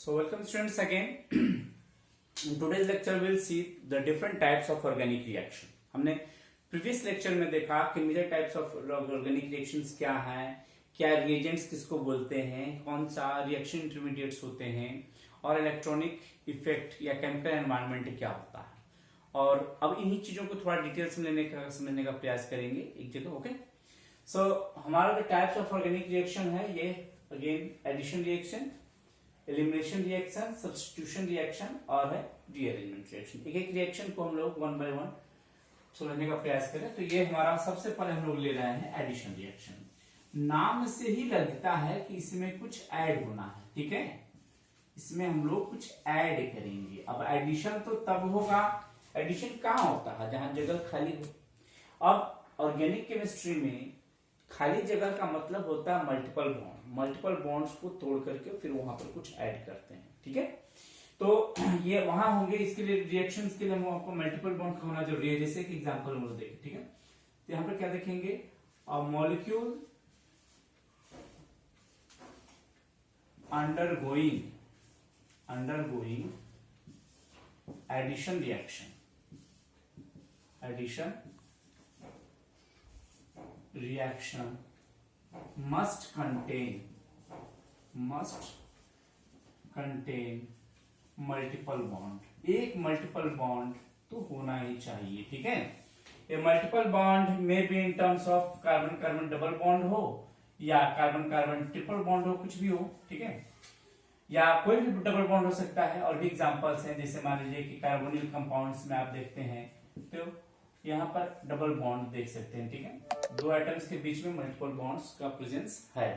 So welcome students again. In today's lecture we'll see the different types of organic reaction. हमने previous lecture में देखा कि major types of organic reactions क्या हैं, क्या reagents किसको बोलते हैं, कौन सा reaction intermediates होते हैं और electronic effect या chemical environment क्या होता है. और अब इन्हीं चीजों को थोड़ा डिटेल्स में समझने का प्रयास करेंगे एक जगह. ओके, सो हमारा जो टाइप्स ऑफ ऑर्गेनिक रिएक्शन है ये again addition reaction, elimination reaction, substitution reaction और है रीअरेंजमेंट रिएक्शन. एक एक रिएक्शन को हम लोग वन बाय वन समझने का प्रयास करें. तो ये हमारा सबसे पहले हम लोग ले रहे हैं एडिशन रिएक्शन. नाम से ही लगता है कि इसमें कुछ ऐड होना है. ठीक है, इसमें हम लोग कुछ ऐड करेंगे. अब एडिशन तो तब होगा, एडिशन कहाँ होता है जहां जगह खाली हो. अब ऑर्गेनिक केमिस्ट्री में खाली जगह का मतलब होता है मल्टीपल बॉन्ड. मल्टीपल बॉन्ड्स को तोड़ करके फिर वहां पर कुछ ऐड करते हैं. ठीक है, तो ये वहां होंगे. इसके लिए रिएक्शंस के लिए हम आपको मल्टीपल बॉन्ड का होना जरूरी है. जैसे कि एग्जांपल हम लोग देखें. ठीक है, तो यहां पर क्या देखेंगे, a molecule undergoing addition reaction must contain multiple bond. एक मल्टीपल बॉन्ड तो होना ही चाहिए. ठीक है, ये मल्टीपल बॉन्ड में भी in terms of carbon carbon double bond हो या कार्बन कार्बन ट्रिपल बॉन्ड हो, कुछ भी हो. ठीक है, या कोई भी डबल बॉन्ड हो सकता है. और भी एग्जांपल्स हैं, जैसे मान लीजिए कि कार्बोनिल कंपाउंड्स में आप देखते हैं तो यहाँ पर डबल बॉन्ड देख सकते हैं. ठीक है, दो एटम्स के बीच में मल्टीपल बॉन्ड्स का प्रेजेंस है.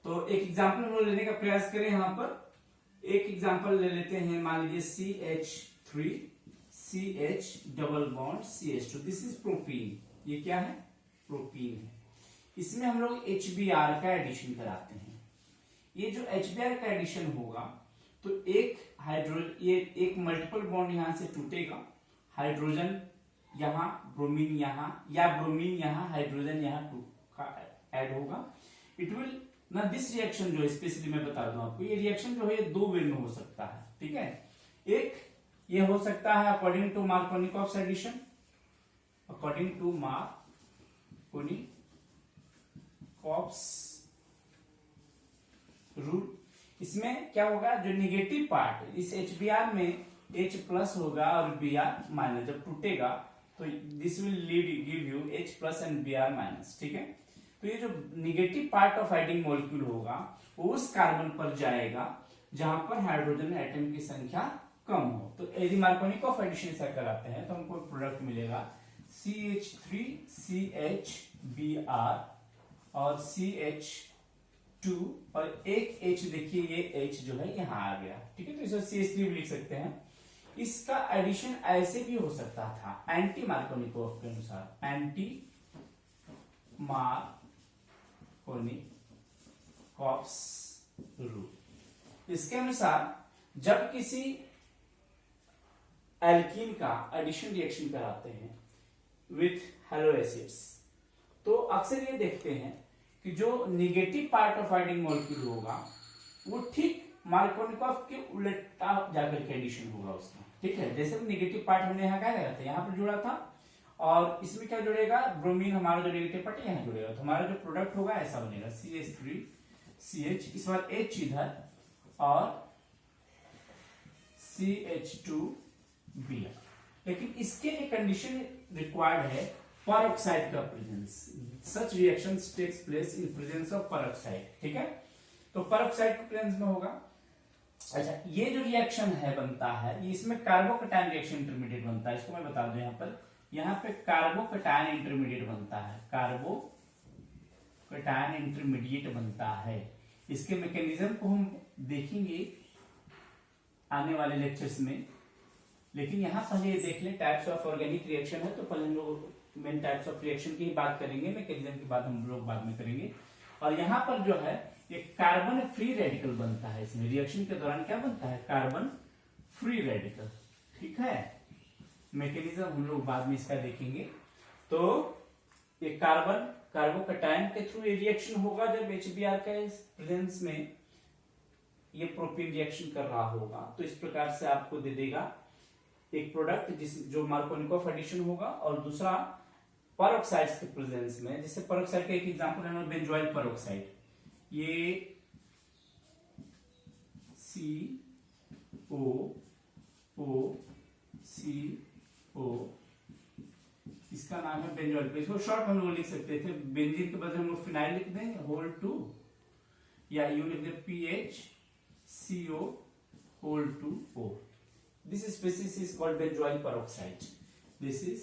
तो एक एग्जांपल हम लोग लेने का प्रयास करें. यहाँ पर एक एग्जांपल ले लेते हैं. मान लीजिए CH3 CH double bond CH2. This is propene. ये क्या है, प्रोपीन है. इसमें हम लोग HBr का एडिशन कराते हैं. ये जो HBr का एडिशन होगा तो ये एक मल्टीपल बॉन्ड यहां से टूटेगा. हाइड्रोजन यहां, ब्रोमीन यहां, या ब्रोमीन यहां, हाइड्रोजन यहां ऐड होगा. इट विल ना दिस रिएक्शन जो स्पेशली मैं बता दूं आपको, ये रिएक्शन जो है ये दो वे में हो सकता है. ठीक है, एक ये हो सकता है according to Markovnikov's addition, according to Markovnikov's rule. इसमें क्या होगा, जो निगेटिव पार्ट इस HBr में H प्लस होगा और Br माइनस. जब टूटेगा तो this will give you H plus and Br minus. ठीक है, तो ये जो negative part of adding molecule होगा वो उस कार्बन पर जाएगा जहां पर हाइड्रोजन एटम की संख्या कम हो. तो यदि मार्कोनिकॉफ एडिशन ऐसा कराते हैं तो हमको प्रोडक्ट मिलेगा CH3 CHBr और CH2 और एक H. देखिए ये H जो है यहां आ गया. ठीक है, तो इसे CH3 भी लिख सकते हैं. इसका एडिशन ऐसे भी हो सकता था एंटी मार्कोनिकॉफ के अनुसार, एंटी मार्कोनिकॉफ्स रूल. इसके अनुसार जब किसी एल्कीन का एडिशन रिएक्शन कराते हैं विथ हेलो एसिड्स तो अक्सर ये देखते हैं कि जो negative part of adding molecule होगा वो ठीक मार्कोनिकॉफ के उल्टा जाकर के एडिशन होगा उसका. ठीक है, जैसे निगेटिव पार्ट हमने यहाँ क्या करा था, यहाँ पर जुड़ा था और इसमें क्या जुड़ेगा, ब्रोमीन हमारा जो नेगेटिव पार्ट है यहाँ जुड़ेगा. तो हमारा जो प्रोडक्ट होगा ऐसा बनेगा CH3 CH, इस बार H इधर और CH2 Br. लेकिन इसके लिए कंडीशन रिक्वायर्ड है परऑक्साइड का presence. Such reactions takes place in presence of peroxide. ठीक है, तो परऑक्साइड के प्रेजेंस में होगा. अच्छा, ये जो रिएक्शन है बनता है ये इसमें कार्बोकैटायन रिएक्शन इंटरमीडिएट बनता है. इसको मैं बता दूं, यहाँ पे कार्बोकैटायन इंटरमीडिएट बनता है. कार्बोकैटायन इंटरमीडिएट बनता है. इसके मैकेनिज्म को हम देखेंगे आने वाले लेक्चर्स में. लेकिन यहाँ पहले देख लें टाइप्स ऑफ ऑर्गेनिक रिएक्शन है तो पहले हम लोग मेन टाइप्स ऑफ रिएक्शन की ही बात करेंगे. मैकेनिज्म की बात हम लोग बाद में करेंगे. और यहाँ पर जो है ये कार्बन फ्री रेडिकल बनता है. इसमें रिएक्शन के दौरान क्या बनता है, कार्बन फ्री रेडिकल. ठीक है, मैकेनिज्म हम लोग बाद में इसका देखेंगे. तो ये कार्बोकैटायन के थ्रू ये रिएक्शन होगा जब HBr का प्रेजेंस में ये प्रोपेन रिएक्शन कर रहा होगा तो इस प्रकार से आपको दे देगा एक प्रोडक्ट जो मार्कोनिकोव एडिशन होगा, और दूसरा पेरोक्साइड्स के प्रेजेंस में, जैसे पेरोक्साइड का एक एग्जांपल है बेंजोइल पेरोक्साइड, ये COO, इसका नाम है बेंजोइल। इसको शॉर्ट में हम लोग लिख सकते थे, बेंजीन के बदले हम लोग फिनाइल लिख दें होल 2, या यू लिख दे PHCO whole 2O। This species is called benzoyl peroxide. This is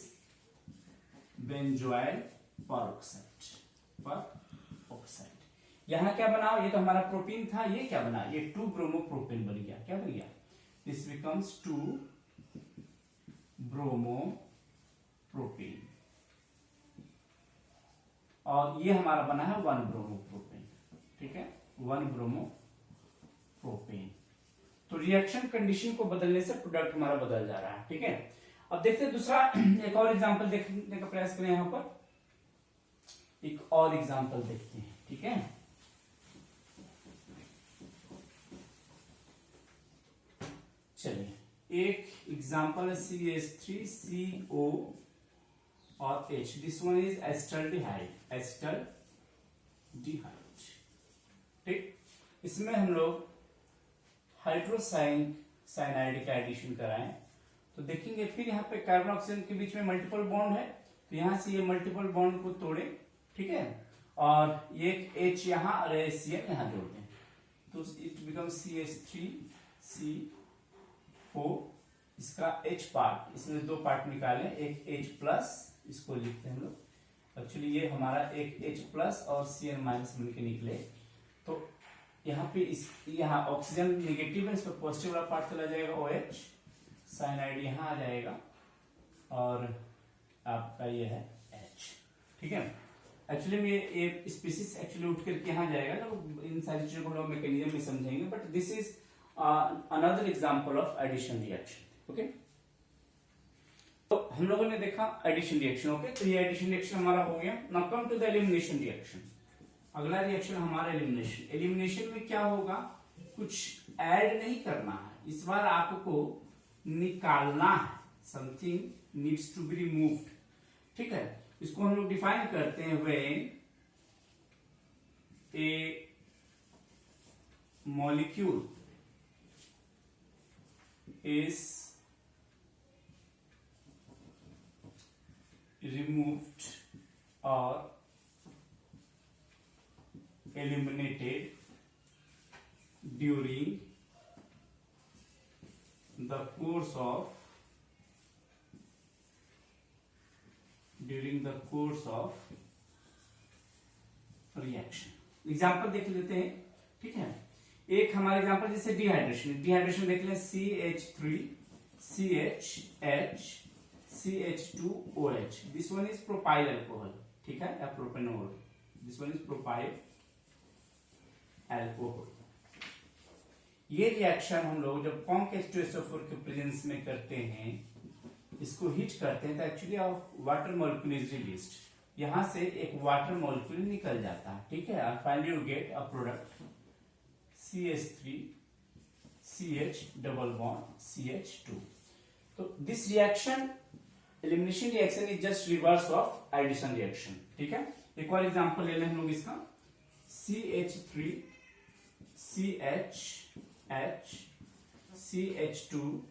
benzoyl peroxide. यहां क्या बना, ये तो हमारा प्रोटीन था, ये क्या बना, ये 2 ब्रोमोप्रोपेन बन गया। क्या बन गया, दिस बिकम्स 2 ब्रोमोप्रोपेन, और ये हमारा बना है 1 ब्रोमोप्रोपेन। ठीक है, 1 ब्रोमोप्रोपेन। तो रिएक्शन कंडीशन को बदलने से प्रोडक्ट हमारा बदल जा रहा है। ठीक है, अब देखते हैं दूसरा एक और एग्जांपल देखने का प्रयास करें। यहां पर एक और एग्जांपल देखते हैं। ठीक है, चलिए एक एग्जांपल है CH3CO और H। This one is acetaldehyde. ठीक, इसमें हम लोग हाइड्रोसाइनाइड का एडिशन कराएं तो देखेंगे फिर यहाँ पे कार्बन ऑक्सीजन के बीच में मल्टीपल बॉन्ड है, तो यहां से ये मल्टीपल बॉन्ड को तोड़े। ठीक है, और ये H यहां और CN यहां जोड़ दें, तो इट बिकम CH3CO। इसका H पार्ट, इसमें 2 पार्ट निकालें, एक H प्लस, इसको लिखते हैं हम लोग, एक्चुअली ये हमारा एक H प्लस और Cn माइनस मिलकर निकले, तो यहाँ पे यहाँ ऑक्सीजन नेगेटिव है, इस पर पॉजिटिव वाला पार्ट चला जाएगा OH, साइनाइड यहाँ आ जाएगा, और आपका ये है H। ठीक है, एक्चुअली में ये स्पीसीज एक्चुअली उठ करके यहाँ जाएगा, तो इन सारी चीजों को लोग मैकेनिज्म में समझेंगे, but this is another example of addition reaction. Okay, तो हम लोगों ने देखा एडिशन रिएक्शन। ओके, तो ये एडिशन रिएक्शन हमारा हो गया। Now come to the elimination reaction. अगला रिएक्शन हमारा एलिमिनेशन। एलिमिनेशन में क्या होगा, कुछ ऐड नहीं करना है, इस बार आपको निकालना है, something needs to be removed. ठीक है, इसको हम लोग डिफाइन करते हैं when a molecule is removed or eliminated during the course of reaction। एग्जाम्पल देख लेते हैं। ठीक है, एक हमारा एग्जांपल जैसे डिहाइड्रेशन देख लें, CH3CHH CH2OH। This one is propyl alcohol. ठीक है, या propanol. This one is propyl alcohol. ये रिएक्शन हम लोग जब कॉन्क H2SO4 के प्रेजेंस में करते हैं, इसको हीट करते हैं, तो actually water molecule is released, यहां से एक वाटर मॉलिक्यूल निकल जाता है। ठीक है, और finally you get a product CH3CH double bond CH2। तो this reaction, elimination reaction, is just reverse of addition reaction. ठीक है, एक और एग्जांपल ले लें हम लोग इसका, CH3CHH CH2Br।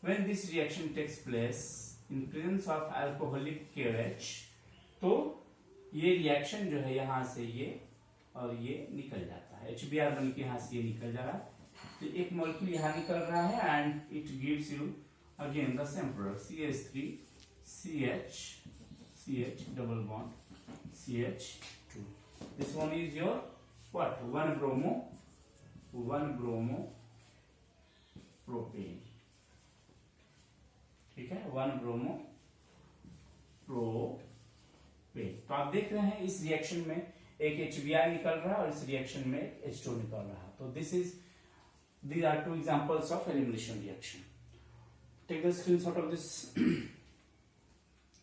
When this reaction takes place in presence of alcoholic KOH, तो ये रिएक्शन जो है यहां से ये और ये निकल जाता है, HBr बन के यहां से ये निकल जा रहा है, तो एक मॉलिक्यूल यहां निकल रहा है, and it gives you again the same product CH3CH double bond CH2। This one is your what, 1 bromopropane. ठीक है, 1 ब्रोमोप्रोपेन। तो आप देख रहे हैं इस रिएक्शन में एक HBr निकल रहा है और इस रिएक्शन में H2 निकल रहा है। तो these are 2 examples of elimination reaction. Take the screenshot of this.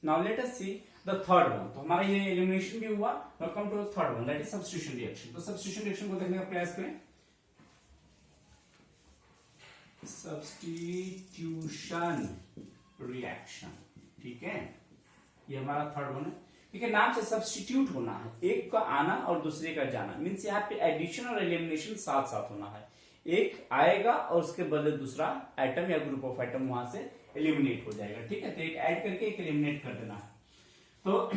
Now let us see the third one, तो हमारा ये एलिमिनेशन भी हुआ। Now come to the third one, that is substitution reaction. तो सब्स्टिट्यूशन रिएक्शन को देखने का प्रयास करें। सब्स्टिट्यूशन रिएक्शन, ठीक है, ये हमारा थर्ड वन है। ठीक है, नाम से सब्स्टिट्यूट होना है, एक का आना और दूसरे का जाना, मीन्स यहाँ पे एडिशन और एलिमिनेशन साथ साथ होना है। एक आएगा और उसके बदले दूसरा एटम या ग्रुप ऑफ एटम वहां से एलिमिनेट हो जाएगा। ठीक है, तो एक ऐड करके एक एलिमिनेट कर देना है। तो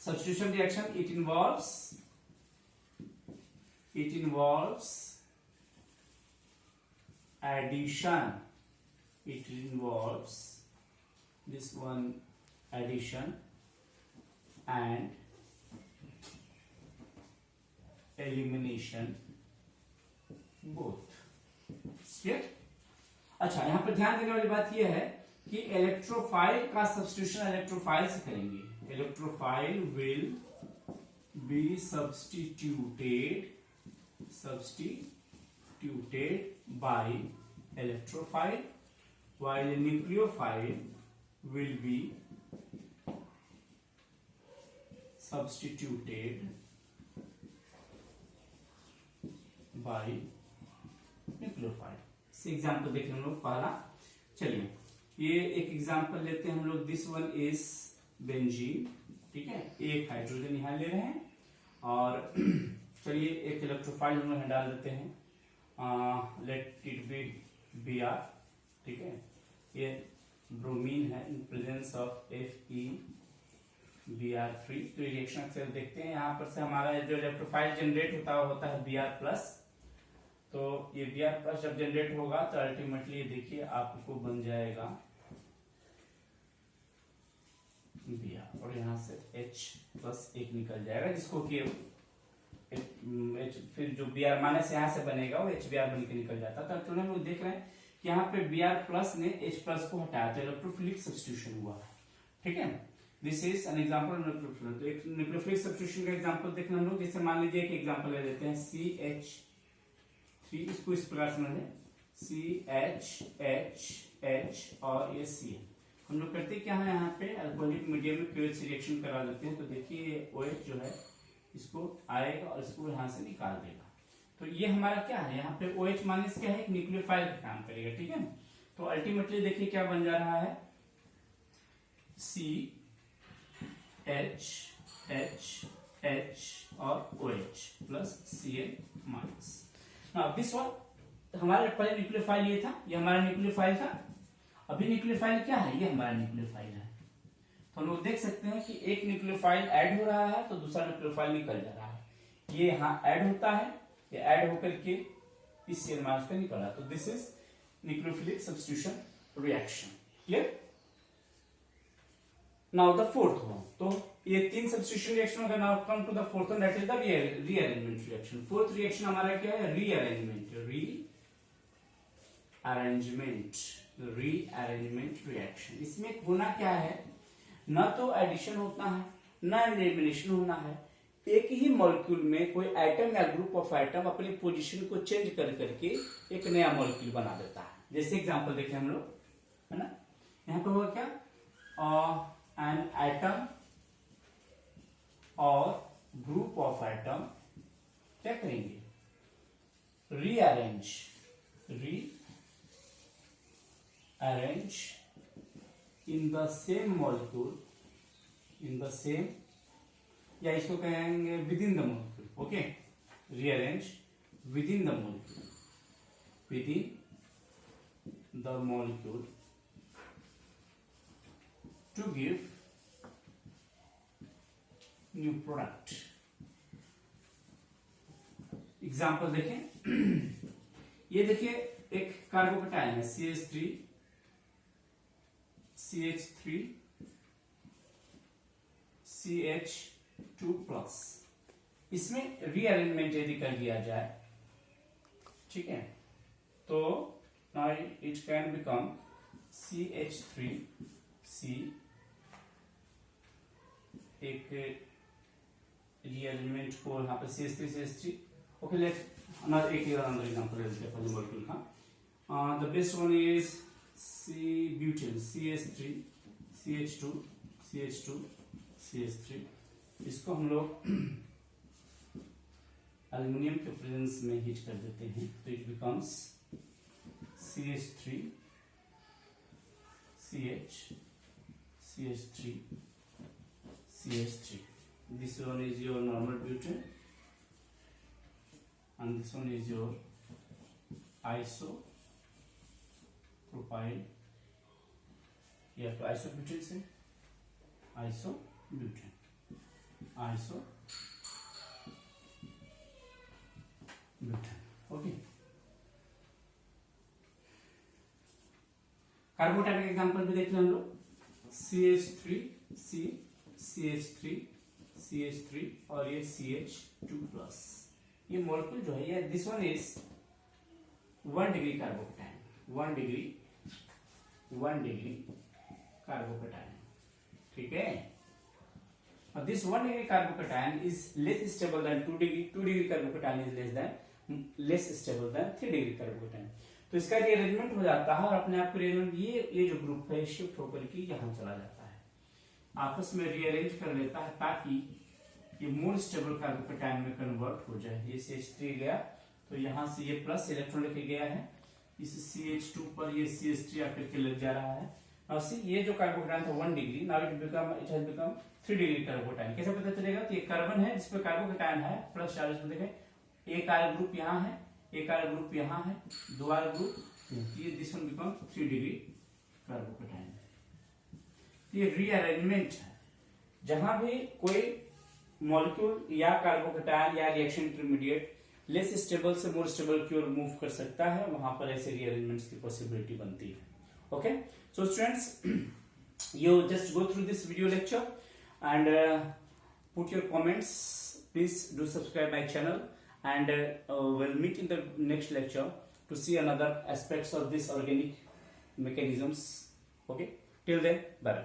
substitution reaction it involves addition, it involves this one addition and elimination both. Clear? अच्छा, यहां पर ध्यान देने वाली बात यह है कि इलेक्ट्रोफाइल का सब्स्टिट्यूशन इलेक्ट्रोफाइल से करेंगे। Electrophile will be substituted by electrophile, while a nucleophile will be substituted by nucleophile। इस एग्जाम्पल देखें हम लोग पहला। चलिए, ये एक एग्जाम्पल लेते हैं हम लोग। दिस वन इज बेंजीन, ठीक है, एक हाइड्रोजन यहां ले रहे हैं और चलिए एक इलेक्ट्रोफाइल हम लोग डाल देते हैं। लेट इट बी Br, ठीक है, ये ब्रोमीन है इन प्रेजेंस ऑफ FeBr3। तो रिएक्शन अक्सर देखते हैं, यहाँ पर से हमारा जो इलेक्ट्रोफाइल जनरेट होता है Br+। तो ये Br+ जब जनरेट होगा तो अल्टीमेटली देखिए आपको बन जाएगा Br और यहाँ से H+ एक निकल जाएगा, जिसको कि फिर जो Br- यहाँ से बनेगा वो HBr बन के निकल जाता है। तो हम लोग देख रहे हैं कि यहाँ पे Br+ ने H+ को हटाया तो इलेक्ट्रोफिलिक सब्स्टिट्यूशन हुआ। ठीक है, this is an example of nucleophilic. तो एक न्यूक्लियोफिलिक सब्स्टिट्यूशन का एग्जांपल देखना हम लोग। जैसे मान लीजिए एक एग्जांपल ले लेते हैं CH3, इसको इस प्रकार से समझें, CHHH और ये Cl। हम लोग करते क्या है, यहाँ पे अल्कोहलिक मीडियम में KOH रिएक्शन करा देते हैं। तो देखिए OH जो है इसको आएगा और इसको यहां से निकाल देगा। तो ये हमारा क्या है, यहाँ पे OH माइनस क्या है, एक न्यूक्लियोफाइल का काम करेगा। ठीक है, तो अल्टीमेटली देखिए क्या बन जा रहा है, CHHH और OH plus Cl minus. Now this one हमारा पहले न्यूक्लियोफाइल ये था, ये हमारा न्यूक्लियोफाइल था। अभी न्यूक्लियोफाइल क्या है, ये हमारा न्यूक्लियोफाइल है। तो हम लोग देख सकते हैं कि एक न्यूक्लियोफाइल ऐड हो रहा है तो दूसरा न्यूक्लियोफाइल निकल जा रहा है। ये यहाँ ऐड होता है, ये ऐड होकर के इस Cl माइनस पे निकला। तो this is nucleophilic substitution reaction. Clear? Now the fourth one. तो ये तीन सब्स्टिट्यूशन रिएक्शन हो गया। Now come to the fourth one, that is the rearrangement reaction. Fourth reaction हमारा क्या है, रीअरेंजमेंट रिएक्शन। इसमें होना क्या है, न तो एडिशन होता है न एलिमिनेशन होना है। एक ही मॉलिक्यूल में कोई एटम या ग्रुप ऑफ एटम अपनी पोजीशन को चेंज कर करके एक नया मॉलिक्यूल बना देता है। जैसे एग्जांपल देखें हम लोग, है ना, यहाँ पे होगा क्या, एन एटम और ग्रुप ऑफ एटम क्या करेंगे, rearrange in the same molecule, या इसको कहेंगे within the molecule, okay, rearrange within the molecule to give new product। Example देखें, ये देखिए एक कार्बोकेटायन है CH3 CH2+। इसमें रीअरेंजमेंट यदि कर दिया जाए, ठीक है, तो now it can become CH3C, एक रीअरेंजमेंट को यहाँ पे CH3 okay. Late another example लेते हैं पहले मॉलिक्यूल का। The best one is C-butane CH3 CH2 C CH2 CH3, इसको हम लोग एल्युमिनियम के प्रेजेंस में हीट कर देते हैं तो it becomes CH3 CH CH3 CH3. This one is your normal butane and this one is your isopropyl. You have to isobutane say isobutane. Okay. कार्बोटाइप एग्जांपल भी देख लें हम लोग CH3 C CH3 CH3 और ये CH2 प्लस. ये molecule जो है ये this one is 1 degree carbocation, 1 degree carbocation. ठीक है. और this 1 degree carbocation is less stable then 2 degree carbocation is less stable then 3 degree carbocation. तो इसका रीअरेंजमेंट हो जाता है और अपने आप को रीअरेंजमेंट ये जो ग्रुप है शिफ्ट होकर के यहां चला जाता है, आपस में रीअरेंज कर लेता है ताकि ये मोर स्टेबल कार्बोकेटाइन में कन्वर्ट हो जाए. ये CH3 गया तो यहां से ये प्लस इलेक्ट्रॉन लेके गया है, इस CH2 पर ये CH3 आकर के लग जा रहा है. नाउ सी ये जो कार्बोकेटाइन था 1 degree, now it has become 3 degree carbocation. कैसे पता चलेगा? तो ये कार्बन है जिसपे कार्बोकेटाइन है प्लस चार्ज में. देखें एक आर ग्रुप यहाँ है, एक आर ग्रुप यहाँ है, 2 आर ग्रुप, ये this one become 3 degree carbocation. ये रीअरेंजमेंट है. जहां भी कोई मॉलिक्यूल या कार्बोकेटाइन या रिएक्शन इंटरमीडिएट लेस स्टेबल से मोर स्टेबल की ओर मूव कर सकता है, वहां पर ऐसे रीअरेंजमेंट्स की पॉसिबिलिटी बनती है. Okay, so students, you just go through this video lecture and put your comments. Please do subscribe my channel and we'll meet in the next lecture to see another aspects of this organic mechanisms. Okay, till then, bye bye.